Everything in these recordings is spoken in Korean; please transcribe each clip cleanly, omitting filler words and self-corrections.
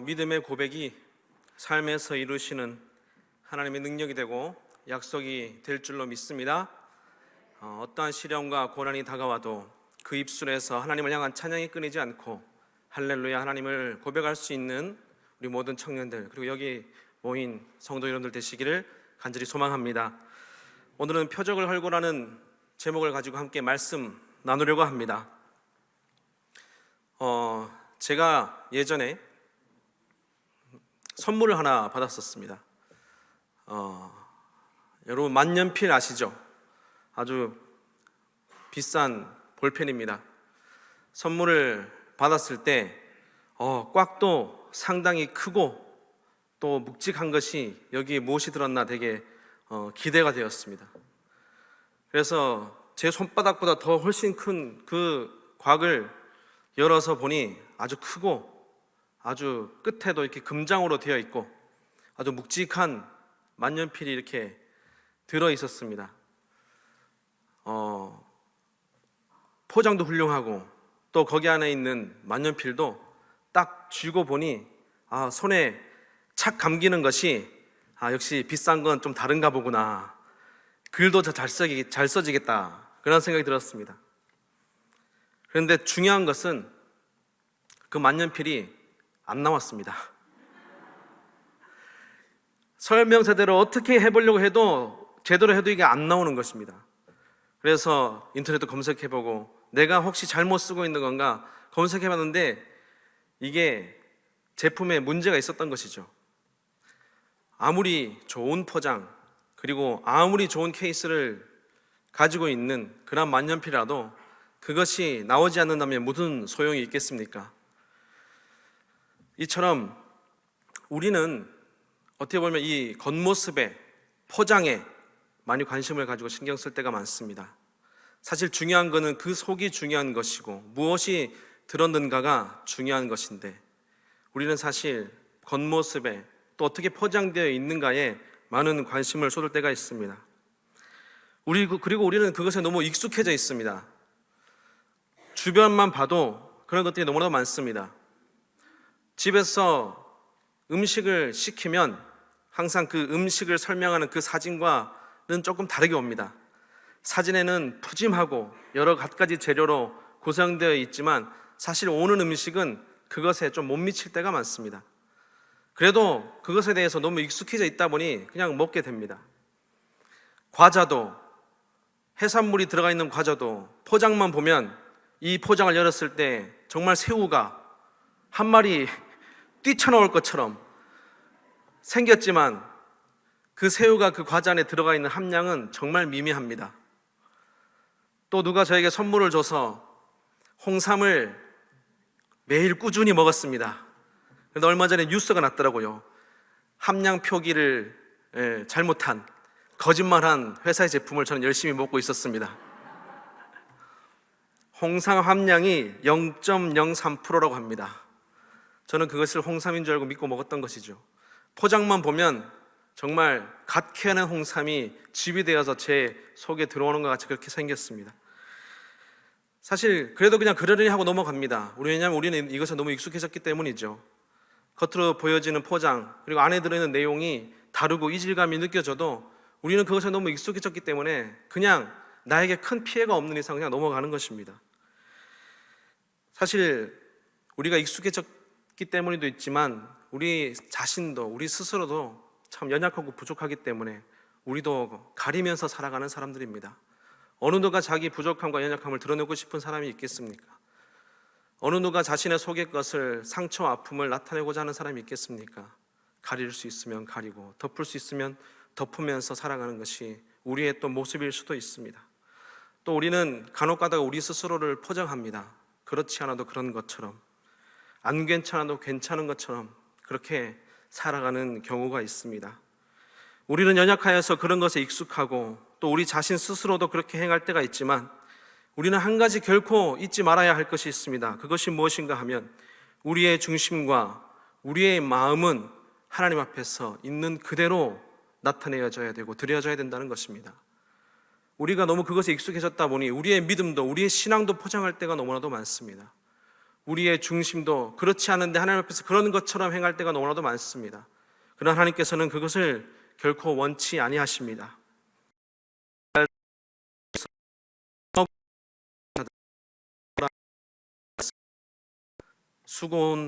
믿음의 고백이 삶에서 이루시는 하나님의 능력이 되고 약속이 될 줄로 믿습니다. 어떠한 시련과 고난이 다가와도 그 입술에서 하나님을 향한 찬양이 끊이지 않고 할렐루야 하나님을 고백할 수 있는 우리 모든 청년들, 그리고 여기 모인 성도 여러분들 되시기를 간절히 소망합니다. 오늘은 표적을 헐고라는 제목을 가지고 함께 말씀 나누려고 합니다. 제가 예전에 선물을 하나 받았었습니다. 여러분 만년필 아시죠? 아주 비싼 볼펜입니다. 선물을 받았을 때 꽉도 상당히 크고 또 묵직한 것이 여기에 무엇이 들었나 되게 기대가 되었습니다. 그래서 제 손바닥보다 더 훨씬 큰 그 곽을 열어서 보니 아주 크고 아주 끝에도 이렇게 금장으로 되어 있고 아주 묵직한 만년필이 이렇게 들어 있었습니다. 포장도 훌륭하고 또 거기 안에 있는 만년필도 딱 쥐고 보니 손에 착 감기는 것이 역시 비싼 건 좀 다른가 보구나, 글도 더 잘 써지겠다, 그런 생각이 들었습니다. 그런데 중요한 것은 그 만년필이 안 나왔습니다. 설명서대로 어떻게 해보려고 해도 제대로 해도 이게 안 나오는 것입니다. 그래서 인터넷도 검색해보고 내가 혹시 잘못 쓰고 있는 건가 검색해봤는데 이게 제품에 문제가 있었던 것이죠. 아무리 좋은 포장 그리고 아무리 좋은 케이스를 가지고 있는 그런 만년필이라도 그것이 나오지 않는다면 무슨 소용이 있겠습니까? 이처럼 우리는 어떻게 보면 이 겉모습에, 포장에 많이 관심을 가지고 신경 쓸 때가 많습니다. 사실 중요한 것은 그 속이 중요한 것이고 무엇이 들었는가가 중요한 것인데 우리는 사실 겉모습에 또 어떻게 포장되어 있는가에 많은 관심을 쏟을 때가 있습니다. 그리고 우리는 그것에 너무 익숙해져 있습니다. 주변만 봐도 그런 것들이 너무나 많습니다. 집에서 음식을 시키면 항상 그 음식을 설명하는 그 사진과는 조금 다르게 옵니다. 사진에는 푸짐하고 여러 가지 재료로 구성되어 있지만 사실 오는 음식은 그것에 좀 못 미칠 때가 많습니다. 그래도 그것에 대해서 너무 익숙해져 있다 보니 그냥 먹게 됩니다. 과자도, 해산물이 들어가 있는 과자도 포장만 보면 이 포장을 열었을 때 정말 새우가 한 마리 뛰쳐나올 것처럼 생겼지만 그 새우가 그 과자 안에 들어가 있는 함량은 정말 미미합니다. 또 누가 저에게 선물을 줘서 홍삼을 매일 꾸준히 먹었습니다. 그런데 얼마 전에 뉴스가 났더라고요. 함량 표기를 잘못한 거짓말한 회사의 제품을 저는 열심히 먹고 있었습니다. 홍삼 함량이 0.03%라고 합니다. 저는 그것을 홍삼인 줄 알고 믿고 먹었던 것이죠. 포장만 보면 정말 갓 캐낸 홍삼이 집이되어서 제 속에 들어오는 것 같이 그렇게 생겼습니다. 사실 그래도 그냥 그러려니 하고 넘어갑니다. 왜냐하면 우리는 이것에 너무 익숙해졌기 때문이죠. 겉으로 보여지는 포장 그리고 안에 들어있는 내용이 다르고 이질감이 느껴져도 우리는 그것에 너무 익숙해졌기 때문에 그냥 나에게 큰 피해가 없는 이상 그냥 넘어가는 것입니다. 사실 우리가 익숙해졌기 때문에도 있지만 우리 자신도 우리 스스로도 참 연약하고 부족하기 때문에 우리도 가리면서 살아가는 사람들입니다. 어느 누가 자기 부족함과 연약함을 드러내고 싶은 사람이 있겠습니까? 어느 누가 자신의 속의 것을, 상처와 아픔을 나타내고자 하는 사람이 있겠습니까? 가릴 수 있으면 가리고 덮을 수 있으면 덮으면서 살아가는 것이 우리의 또 모습일 수도 있습니다. 또 우리는 간혹 가다가 우리 스스로를 포장합니다. 그렇지 않아도 그런 것처럼, 안 괜찮아도 괜찮은 것처럼 그렇게 살아가는 경우가 있습니다. 우리는 연약하여서 그런 것에 익숙하고 또 우리 자신 스스로도 그렇게 행할 때가 있지만 우리는 한 가지 결코 잊지 말아야 할 것이 있습니다. 그것이 무엇인가 하면 우리의 중심과 우리의 마음은 하나님 앞에서 있는 그대로 나타내어져야 되고 드려져야 된다는 것입니다. 우리가 너무 그것에 익숙해졌다 보니 우리의 믿음도 우리의 신앙도 포장할 때가 너무나도 많습니다. 우리의 중심도 그렇지 않은데 하나님 앞에서 그런 것처럼 행할 때가 너무나도 많습니다. 그러나 하나님께서는 그것을 결코 원치 아니하십니다.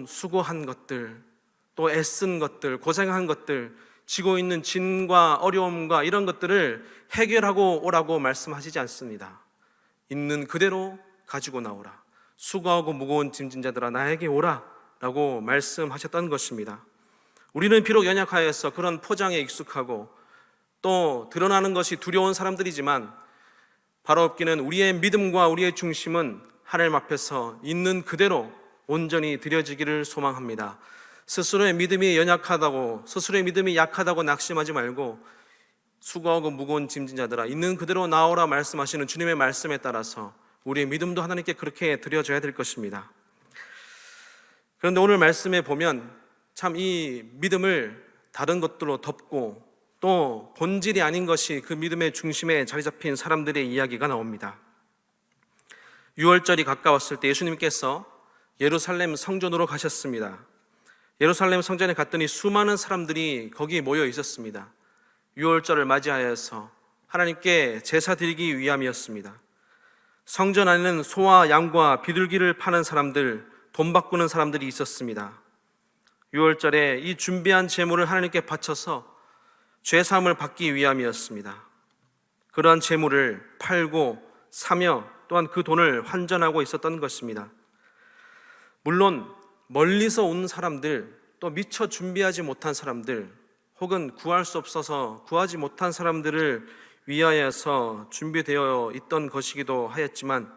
수고한 것들, 또 애쓴 것들, 고생한 것들, 지고 있는 짐과 어려움과 이런 것들을 해결하고 오라고 말씀하시지 않습니다. 있는 그대로 가지고 나오라. 수고하고 무거운 짐진 자들아 나에게 오라 라고 말씀하셨던 것입니다. 우리는 비록 연약하여서 그런 포장에 익숙하고 또 드러나는 것이 두려운 사람들이지만 바로 없기는 우리의 믿음과 우리의 중심은 하나님 앞에서 있는 그대로 온전히 드려지기를 소망합니다. 스스로의 믿음이 연약하다고, 스스로의 믿음이 약하다고 낙심하지 말고 수고하고 무거운 짐진 자들아 있는 그대로 나오라 말씀하시는 주님의 말씀에 따라서 우리의 믿음도 하나님께 그렇게 드려져야 될 것입니다. 그런데 오늘 말씀에 보면 참 이 믿음을 다른 것들로 덮고 또 본질이 아닌 것이 그 믿음의 중심에 자리 잡힌 사람들의 이야기가 나옵니다. 유월절이 가까웠을 때 예수님께서 예루살렘 성전으로 가셨습니다. 예루살렘 성전에 갔더니 수많은 사람들이 거기에 모여 있었습니다. 유월절을 맞이하여서 하나님께 제사 드리기 위함이었습니다. 성전 안에는 소와 양과 비둘기를 파는 사람들, 돈 바꾸는 사람들이 있었습니다. 유월절에 이 준비한 제물을 하나님께 바쳐서 죄사함을 받기 위함이었습니다. 그러한 제물을 팔고 사며 또한 그 돈을 환전하고 있었던 것입니다. 물론 멀리서 온 사람들, 또 미처 준비하지 못한 사람들, 혹은 구할 수 없어서 구하지 못한 사람들을 위하여서 준비되어 있던 것이기도 하였지만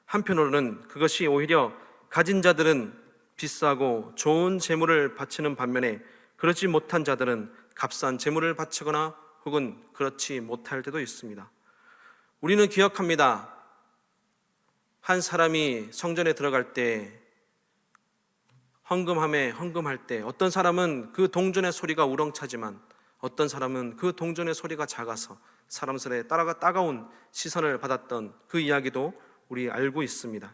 한편으로는 그것이 오히려 가진 자들은 비싸고 좋은 제물을 바치는 반면에 그렇지 못한 자들은 값싼 제물을 바치거나 혹은 그렇지 못할 때도 있습니다. 우리는 기억합니다. 한 사람이 성전에 들어갈 때 헌금할 때 어떤 사람은 그 동전의 소리가 우렁차지만 어떤 사람은 그 동전의 소리가 작아서 사람들의 따가운 시선을 받았던 그 이야기도 우리 알고 있습니다.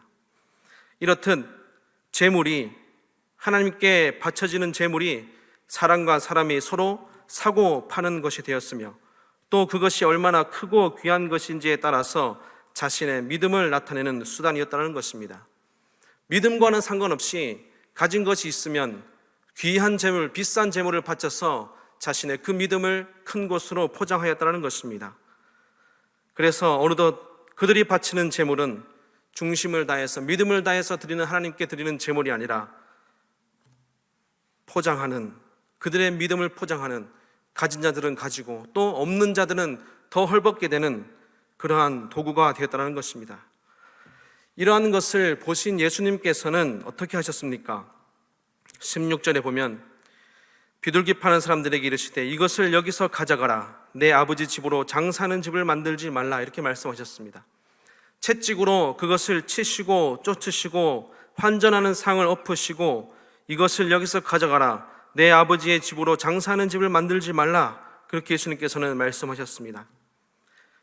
이렇듯 제물이, 하나님께 바쳐지는 제물이 사람과 사람이 서로 사고 파는 것이 되었으며 또 그것이 얼마나 크고 귀한 것인지에 따라서 자신의 믿음을 나타내는 수단이었다는 것입니다. 믿음과는 상관없이 가진 것이 있으면 귀한 재물, 비싼 재물을 바쳐서 자신의 그 믿음을 큰 것으로 포장하였다는 것입니다. 그래서 어느덧 그들이 바치는 재물은 중심을 다해서 믿음을 다해서 드리는 하나님께 드리는 재물이 아니라 포장하는, 그들의 믿음을 포장하는, 가진 자들은 가지고 또 없는 자들은 더 헐벗게 되는 그러한 도구가 되었다는 것입니다. 이러한 것을 보신 예수님께서는 어떻게 하셨습니까? 16절에 보면 비둘기 파는 사람들에게 이르시되 이것을 여기서 가져가라, 내 아버지 집으로 장사하는 집을 만들지 말라, 이렇게 말씀하셨습니다. 채찍으로 그것을 치시고 쫓으시고 환전하는 상을 엎으시고 이것을 여기서 가져가라, 내 아버지의 집으로 장사하는 집을 만들지 말라, 그렇게 예수님께서는 말씀하셨습니다.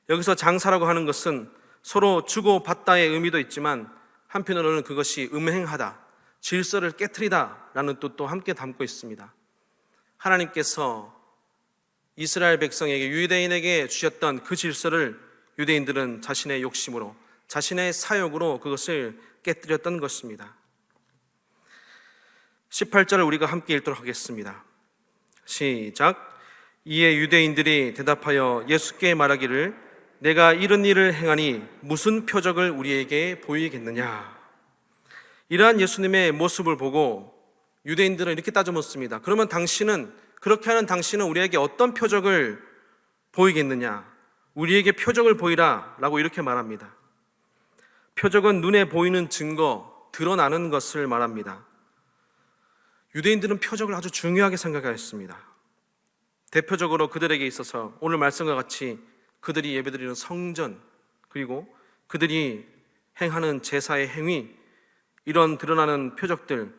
여기서 장사라고 하는 것은 서로 주고받다의 의미도 있지만 한편으로는 그것이 음행하다, 질서를 깨트리다 라는 뜻도 함께 담고 있습니다. 하나님께서 이스라엘 백성에게, 유대인에게 주셨던 그 질서를 유대인들은 자신의 욕심으로, 자신의 사욕으로 그것을 깨뜨렸던 것입니다. 18절을 우리가 함께 읽도록 하겠습니다. 시작. 이에 유대인들이 대답하여 예수께 말하기를 내가 이런 일을 행하니 무슨 표적을 우리에게 보이겠느냐. 이러한 예수님의 모습을 보고 유대인들은 이렇게 따져 묻습니다. 그러면 그렇게 하는 당신은 우리에게 어떤 표적을 보이겠느냐, 우리에게 표적을 보이라 라고 이렇게 말합니다. 표적은 눈에 보이는 증거, 드러나는 것을 말합니다. 유대인들은 표적을 아주 중요하게 생각하였습니다. 대표적으로 그들에게 있어서 오늘 말씀과 같이 그들이 예배드리는 성전, 그리고 그들이 행하는 제사의 행위, 이런 드러나는 표적들,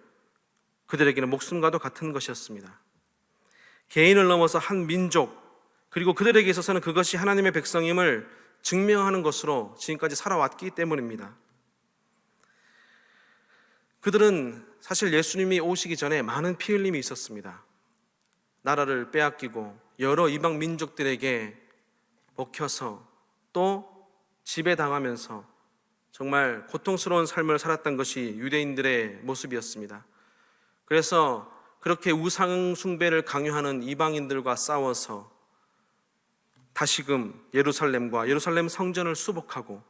그들에게는 목숨과도 같은 것이었습니다. 개인을 넘어서 한 민족, 그리고 그들에게 있어서는 그것이 하나님의 백성임을 증명하는 것으로 지금까지 살아왔기 때문입니다. 그들은 사실 예수님이 오시기 전에 많은 피 흘림이 있었습니다. 나라를 빼앗기고 여러 이방 민족들에게 먹혀서 또 지배당하면서 정말 고통스러운 삶을 살았던 것이 유대인들의 모습이었습니다. 그래서 그렇게 우상 숭배를 강요하는 이방인들과 싸워서 다시금 예루살렘 성전을 수복하고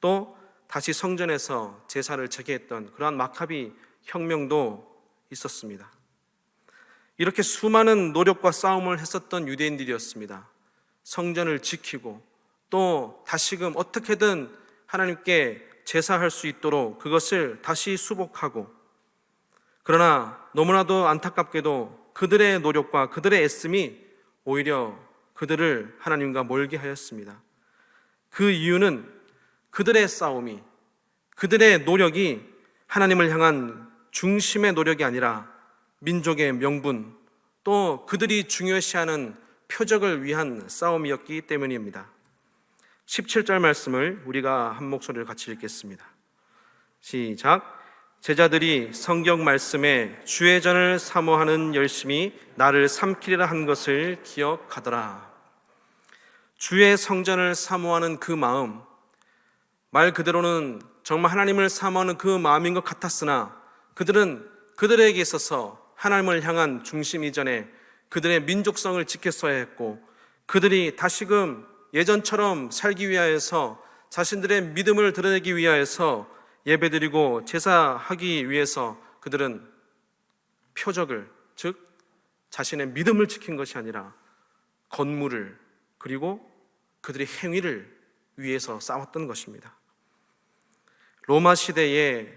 또 다시 성전에서 제사를 재개했던 그러한 마카비 혁명도 있었습니다. 이렇게 수많은 노력과 싸움을 했었던 유대인들이었습니다. 성전을 지키고 또 다시금 어떻게든 하나님께 제사할 수 있도록 그것을 다시 수복하고, 그러나 너무나도 안타깝게도 그들의 노력과 그들의 애씀이 오히려 그들을 하나님과 멀게 하였습니다. 그 이유는 그들의 싸움이, 그들의 노력이 하나님을 향한 중심의 노력이 아니라 민족의 명분, 또 그들이 중요시하는 표적을 위한 싸움이었기 때문입니다. 17절 말씀을 우리가 한 목소리를 같이 읽겠습니다. 시작. 제자들이 성경 말씀에 주의 전을 사모하는 열심이 나를 삼키리라 한 것을 기억하더라. 주의 성전을 사모하는 그 마음, 말 그대로는 정말 하나님을 사모하는 그 마음인 것 같았으나 그들은 그들에게 있어서 하나님을 향한 중심 이전에 그들의 민족성을 지켰어야 했고, 그들이 다시금 예전처럼 살기 위하여서 자신들의 믿음을 드러내기 위하여서 예배드리고 제사하기 위해서 그들은 표적을, 즉 자신의 믿음을 지킨 것이 아니라 건물을, 그리고 그들의 행위를 위해서 싸웠던 것입니다. 로마 시대에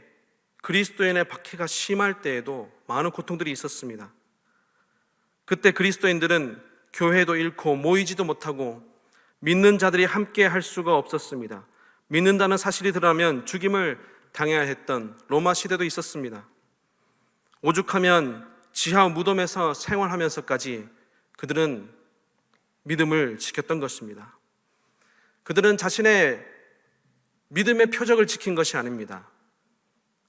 그리스도인의 박해가 심할 때에도 많은 고통들이 있었습니다. 그때 그리스도인들은 교회도 잃고 모이지도 못하고 믿는 자들이 함께 할 수가 없었습니다. 믿는다는 사실이 드러나면 죽임을 당해야 했던 로마 시대도 있었습니다. 오죽하면 지하 무덤에서 생활하면서까지 그들은 믿음을 지켰던 것입니다. 그들은 자신의 믿음의 표적을 지킨 것이 아닙니다.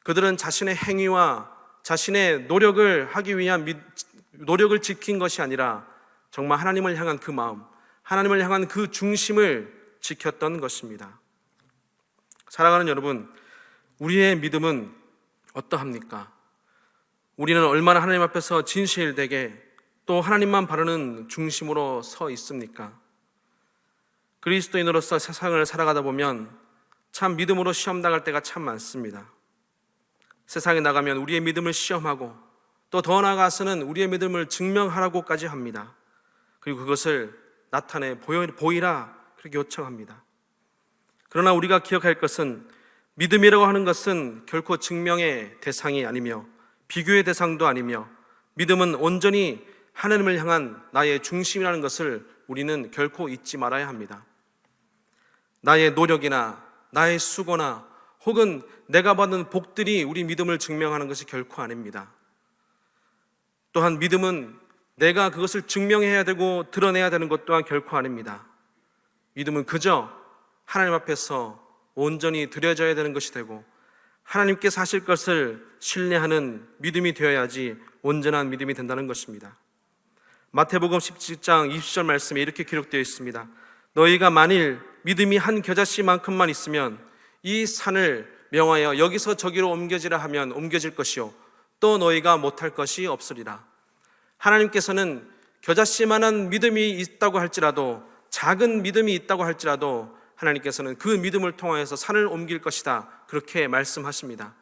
그들은 자신의 행위와 자신의 노력을 하기 위한 노력을 지킨 것이 아니라 정말 하나님을 향한 그 마음, 하나님을 향한 그 중심을 지켰던 것입니다. 사랑하는 여러분, 우리의 믿음은 어떠합니까? 우리는 얼마나 하나님 앞에서 진실되게 또 하나님만 바라는 중심으로 서 있습니까? 그리스도인으로서 세상을 살아가다 보면 참 믿음으로 시험당할 때가 참 많습니다. 세상에 나가면 우리의 믿음을 시험하고 또 더 나아가서는 우리의 믿음을 증명하라고까지 합니다. 그리고 그것을 나타내 보이라 그렇게 요청합니다. 그러나 우리가 기억할 것은 믿음이라고 하는 것은 결코 증명의 대상이 아니며 비교의 대상도 아니며 믿음은 온전히 하나님을 향한 나의 중심이라는 것을 우리는 결코 잊지 말아야 합니다. 나의 노력이나 나의 수고나 혹은 내가 받는 복들이 우리 믿음을 증명하는 것이 결코 아닙니다. 또한 믿음은 내가 그것을 증명해야 되고 드러내야 되는 것 또한 결코 아닙니다. 믿음은 그저 하나님 앞에서 온전히 드려져야 되는 것이 되고 하나님께서 하실 것을 신뢰하는 믿음이 되어야지 온전한 믿음이 된다는 것입니다. 마태복음 17장 20절 말씀에 이렇게 기록되어 있습니다. 너희가 만일 믿음이 한 겨자씨만큼만 있으면 이 산을 명하여 여기서 저기로 옮겨지라 하면 옮겨질 것이요 또 너희가 못할 것이 없으리라. 하나님께서는 겨자씨만한 믿음이 있다고 할지라도, 작은 믿음이 있다고 할지라도 하나님께서는 그 믿음을 통하여서 산을 옮길 것이다, 그렇게 말씀하십니다.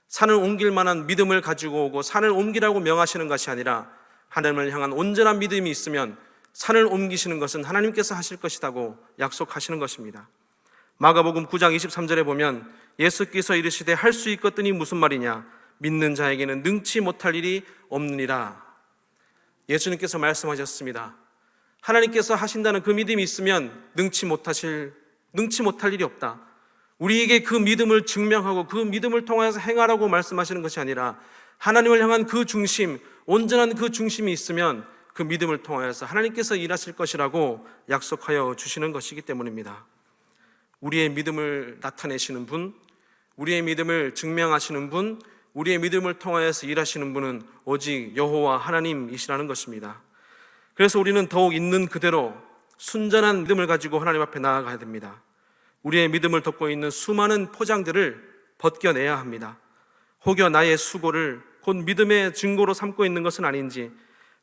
산을 옮길 만한 믿음을 가지고 오고 산을 옮기라고 명하시는 것이 아니라 하나님을 향한 온전한 믿음이 있으면 산을 옮기시는 것은 하나님께서 하실 것이라고 약속하시는 것입니다. 마가복음 9장 23절에 보면 예수께서 이르시되 할 수 있겠더니 무슨 말이냐, 믿는 자에게는 능치 못할 일이 없느니라. 예수님께서 말씀하셨습니다. 하나님께서 하신다는 그 믿음이 있으면 능치 못할 일이 없다. 우리에게 그 믿음을 증명하고 그 믿음을 통해서 행하라고 말씀하시는 것이 아니라 하나님을 향한 그 중심, 온전한 그 중심이 있으면 그 믿음을 통하여서 하나님께서 일하실 것이라고 약속하여 주시는 것이기 때문입니다. 우리의 믿음을 나타내시는 분, 우리의 믿음을 증명하시는 분, 우리의 믿음을 통하여서 일하시는 분은 오직 여호와 하나님이시라는 것입니다. 그래서 우리는 더욱 있는 그대로 순전한 믿음을 가지고 하나님 앞에 나아가야 됩니다. 우리의 믿음을 덮고 있는 수많은 포장들을 벗겨내야 합니다. 혹여 나의 수고를 곧 믿음의 증거로 삼고 있는 것은 아닌지,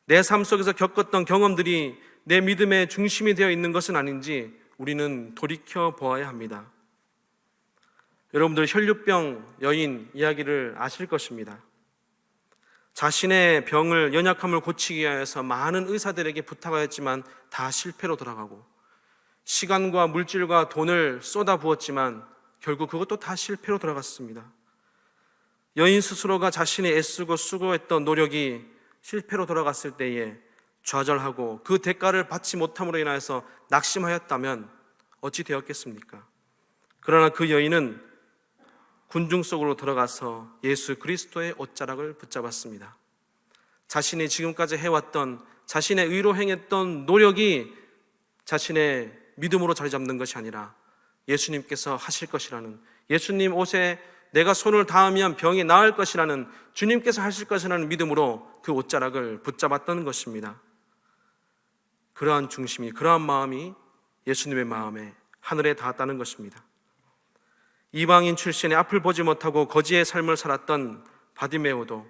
내 삶 속에서 겪었던 경험들이 내 믿음의 중심이 되어 있는 것은 아닌지 우리는 돌이켜 보아야 합니다. 여러분들 혈류병 여인 이야기를 아실 것입니다. 자신의 병을, 연약함을 고치기 위해서 많은 의사들에게 부탁하였지만 다 실패로 돌아가고, 시간과 물질과 돈을 쏟아부었지만 결국 그것도 다 실패로 돌아갔습니다. 여인 스스로가 자신이 애쓰고 수고했던 노력이 실패로 돌아갔을 때에 좌절하고 그 대가를 받지 못함으로 인하여서 낙심하였다면 어찌 되었겠습니까? 그러나 그 여인은 군중 속으로 들어가서 예수 그리스도의 옷자락을 붙잡았습니다. 자신이 지금까지 해왔던, 자신의 의로 행했던 노력이 자신의 믿음으로 자리 잡는 것이 아니라 예수님께서 하실 것이라는, 예수님 옷에 내가 손을 닿으면 병이 나을 것이라는, 주님께서 하실 것이라는 믿음으로 그 옷자락을 붙잡았던 것입니다. 그러한 중심이, 그러한 마음이 예수님의 마음에 하늘에 닿았다는 것입니다. 이방인 출신의 앞을 보지 못하고 거지의 삶을 살았던 바디메오도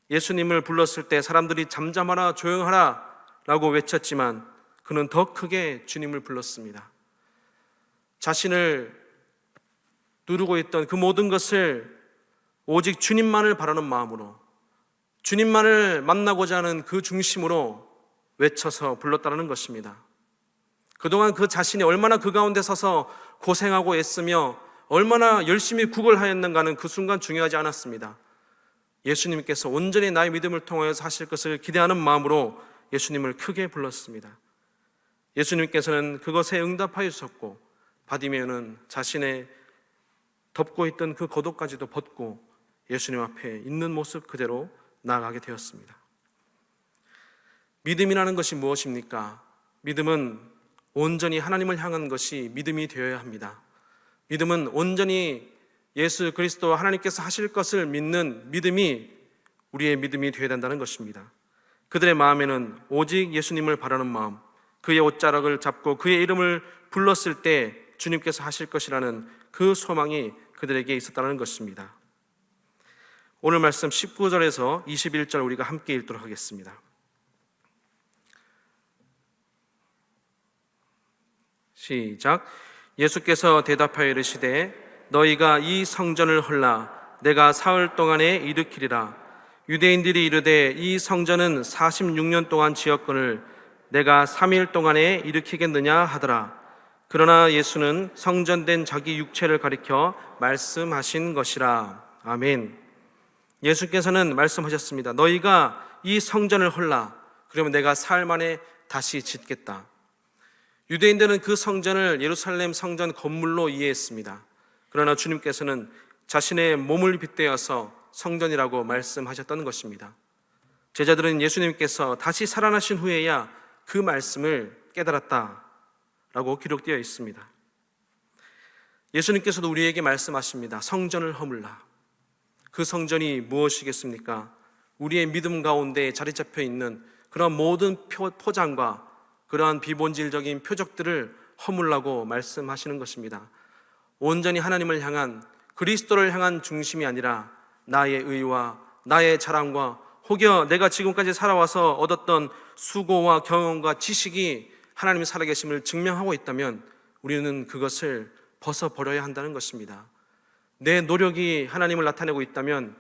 예수님을 불렀을 때 사람들이 잠잠하라, 조용하라 라고 외쳤지만 그는 더 크게 주님을 불렀습니다. 자신을 누르고 있던 그 모든 것을 오직 주님만을 바라는 마음으로, 주님만을 만나고자 하는 그 중심으로 외쳐서 불렀다는 것입니다. 그동안 그 자신이 얼마나 그 가운데 서서 고생하고 애쓰며 얼마나 열심히 구걸하였는가는 그 순간 중요하지 않았습니다. 예수님께서 온전히 나의 믿음을 통하여서 하실 것을 기대하는 마음으로 예수님을 크게 불렀습니다. 예수님께서는 그것에 응답하여 주셨고, 바디메오는 자신의 덮고 있던 그 겉옷까지도 벗고 예수님 앞에 있는 모습 그대로 나아가게 되었습니다. 믿음이라는 것이 무엇입니까? 믿음은 온전히 하나님을 향한 것이 믿음이 되어야 합니다. 믿음은 온전히 예수 그리스도 하나님께서 하실 것을 믿는 믿음이 우리의 믿음이 되어야 된다는 것입니다. 그들의 마음에는 오직 예수님을 바라는 마음, 그의 옷자락을 잡고 그의 이름을 불렀을 때 주님께서 하실 것이라는 그 소망이 그들에게 있었다는 것입니다. 오늘 말씀 19절에서 21절 우리가 함께 읽도록 하겠습니다. 시작. 예수께서 대답하여 이르시되 너희가 이 성전을 헐라 내가 사흘 동안에 일으키리라. 유대인들이 이르되 이 성전은 46년 동안 지었거늘 내가 3일 동안에 일으키겠느냐 하더라. 그러나 예수는 성전된 자기 육체를 가리켜 말씀하신 것이라. 아멘. 예수께서는 말씀하셨습니다. 너희가 이 성전을 헐라, 그러면 내가 사흘 만에 다시 짓겠다. 유대인들은 그 성전을 예루살렘 성전 건물로 이해했습니다. 그러나 주님께서는 자신의 몸을 빗대어서 성전이라고 말씀하셨던 것입니다. 제자들은 예수님께서 다시 살아나신 후에야 그 말씀을 깨달았다라고 기록되어 있습니다. 예수님께서도 우리에게 말씀하십니다. 성전을 허물라. 그 성전이 무엇이겠습니까? 우리의 믿음 가운데 자리 잡혀 있는 그런 모든 포장과 그러한 비본질적인 표적들을 허물라고 말씀하시는 것입니다. 온전히 하나님을 향한, 그리스도를 향한 중심이 아니라 나의 의와 나의 자랑과 혹여 내가 지금까지 살아와서 얻었던 수고와 경험과 지식이 하나님이 살아계심을 증명하고 있다면 우리는 그것을 벗어버려야 한다는 것입니다. 내 노력이 하나님을 나타내고 있다면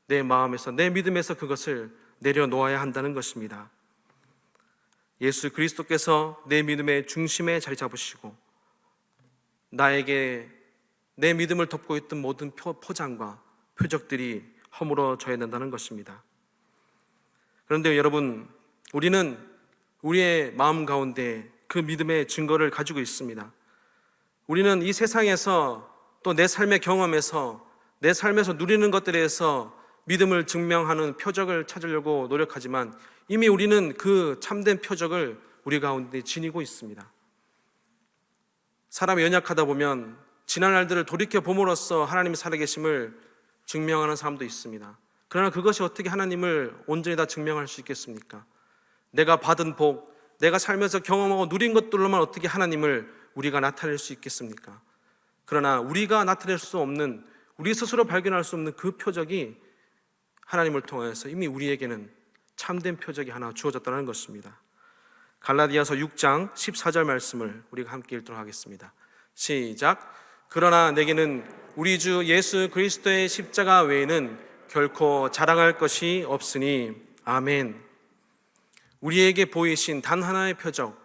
내 마음에서, 내 믿음에서 그것을 내려놓아야 한다는 것입니다. 예수 그리스도께서 내 믿음의 중심에 자리 잡으시고 나에게 내 믿음을 덮고 있던 모든 포장과 표적들이 허물어져야 된다는 것입니다. 그런데 여러분, 우리는 우리의 마음 가운데 그 믿음의 증거를 가지고 있습니다. 우리는 이 세상에서 또 내 삶의 경험에서, 내 삶에서 누리는 것들에서 믿음을 증명하는 표적을 찾으려고 노력하지만 이미 우리는 그 참된 표적을 우리 가운데 지니고 있습니다. 사람이 연약하다 보면 지난 날들을 돌이켜 봄으로써 하나님이 살아계심을 증명하는 사람도 있습니다. 그러나 그것이 어떻게 하나님을 온전히 다 증명할 수 있겠습니까? 내가 받은 복, 내가 살면서 경험하고 누린 것들로만 어떻게 하나님을 우리가 나타낼 수 있겠습니까? 그러나 우리가 나타낼 수 없는, 우리 스스로 발견할 수 없는 그 표적이 하나님을 통하여서 이미 우리에게는 참된 표적이 하나 주어졌다는 것입니다. 갈라디아서 6장 14절 말씀을 우리가 함께 읽도록 하겠습니다. 시작. 그러나 내게는 우리 주 예수 그리스도의 십자가 외에는 결코 자랑할 것이 없으니 아멘. 우리에게 보이신 단 하나의 표적,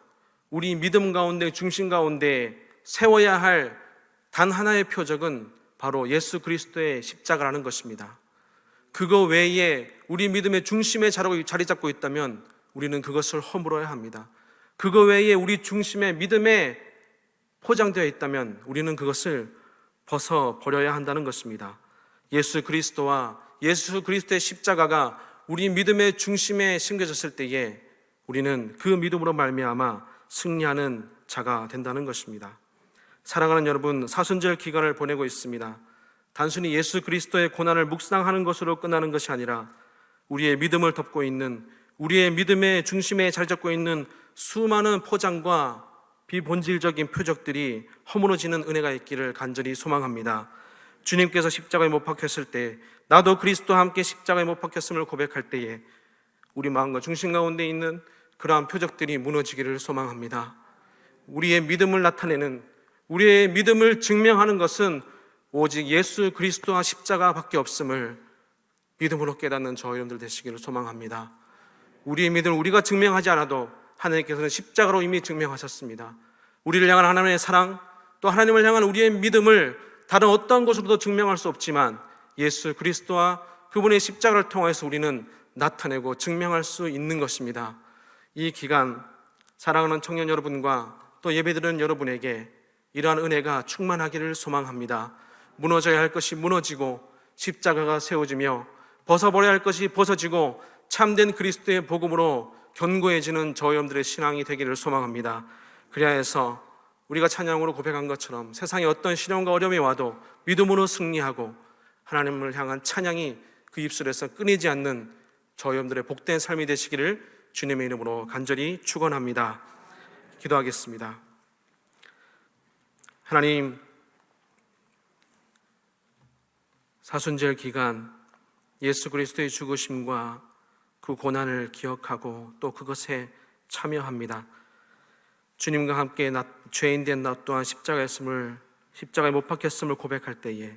우리 믿음 가운데 중심 가운데 세워야 할 단 하나의 표적은 바로 예수 그리스도의 십자가라는 것입니다. 그거 외에 우리 믿음의 중심에 자리 잡고 있다면 우리는 그것을 허물어야 합니다. 그거 외에 우리 중심의 믿음에 포장되어 있다면 우리는 그것을 벗어버려야 한다는 것입니다. 예수 그리스도와 예수 그리스도의 십자가가 우리 믿음의 중심에 심겨졌을 때에 우리는 그 믿음으로 말미암아 승리하는 자가 된다는 것입니다. 사랑하는 여러분, 사순절 기간을 보내고 있습니다. 단순히 예수 그리스도의 고난을 묵상하는 것으로 끝나는 것이 아니라 우리의 믿음을 덮고 있는, 우리의 믿음의 중심에 자리 잡고 있는 수많은 포장과 비본질적인 표적들이 허물어지는 은혜가 있기를 간절히 소망합니다. 주님께서 십자가에 못 박혔을 때, 나도 그리스도와 함께 십자가에 못 박혔음을 고백할 때에 우리 마음과 중심 가운데 있는 그러한 표적들이 무너지기를 소망합니다. 우리의 믿음을 나타내는, 우리의 믿음을 증명하는 것은 오직 예수 그리스도와 십자가밖에 없음을 믿음으로 깨닫는 저와 여러분들 되시기를 소망합니다. 우리의 믿음을 우리가 증명하지 않아도 하나님께서는 십자가로 이미 증명하셨습니다. 우리를 향한 하나님의 사랑, 또 하나님을 향한 우리의 믿음을 다른 어떠한 것으로도 증명할 수 없지만 예수 그리스도와 그분의 십자가를 통해서 우리는 나타내고 증명할 수 있는 것입니다. 이 기간 사랑하는 청년 여러분과 또 예배드리는 여러분에게 이러한 은혜가 충만하기를 소망합니다. 무너져야 할 것이 무너지고 십자가가 세워지며 벗어버려야 할 것이 벗어지고 참된 그리스도의 복음으로 견고해지는 저와 여러분들의 신앙이 되기를 소망합니다. 그래야 해서 우리가 찬양으로 고백한 것처럼 세상에 어떤 시련과 어려움이 와도 믿음으로 승리하고 하나님을 향한 찬양이 그 입술에서 끊이지 않는 저와 여러분들의 복된 삶이 되시기를 주님의 이름으로 간절히 축원합니다. 기도하겠습니다. 하나님, 사순절 기간 예수 그리스도의 죽으심과 그 고난을 기억하고 또 그것에 참여합니다. 주님과 함께 죄인된 나 또한 십자가에 못 박혔음을 고백할 때에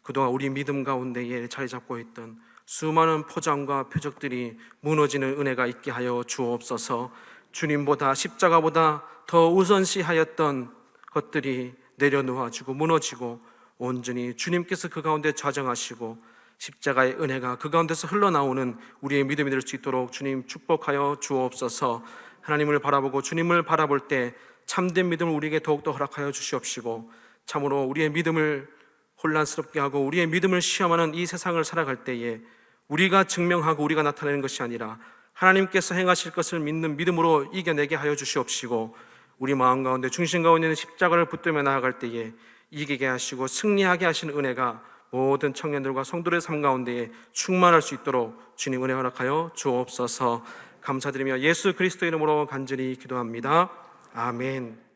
그동안 우리 믿음 가운데에 자리 잡고 있던 수많은 포장과 표적들이 무너지는 은혜가 있게 하여 주옵소서. 주님보다 십자가보다 더 우선시하였던 것들이 내려놓아지고 무너지고 온전히 주님께서 그 가운데 좌정하시고 십자가의 은혜가 그 가운데서 흘러나오는 우리의 믿음이 될 수 있도록 주님 축복하여 주옵소서. 하나님을 바라보고 주님을 바라볼 때 참된 믿음을 우리에게 더욱더 허락하여 주시옵시고 참으로 우리의 믿음을 혼란스럽게 하고 우리의 믿음을 시험하는 이 세상을 살아갈 때에 우리가 증명하고 우리가 나타내는 것이 아니라 하나님께서 행하실 것을 믿는 믿음으로 이겨내게 하여 주시옵시고 우리 마음 가운데 중심 가운데 있는 십자가를 붙들며 나아갈 때에 이기게 하시고 승리하게 하시는 은혜가 모든 청년들과 성도들의 삶 가운데에 충만할 수 있도록 주님 은혜 허락하여 주옵소서. 감사드리며 예수 그리스도 이름으로 간절히 기도합니다. 아멘.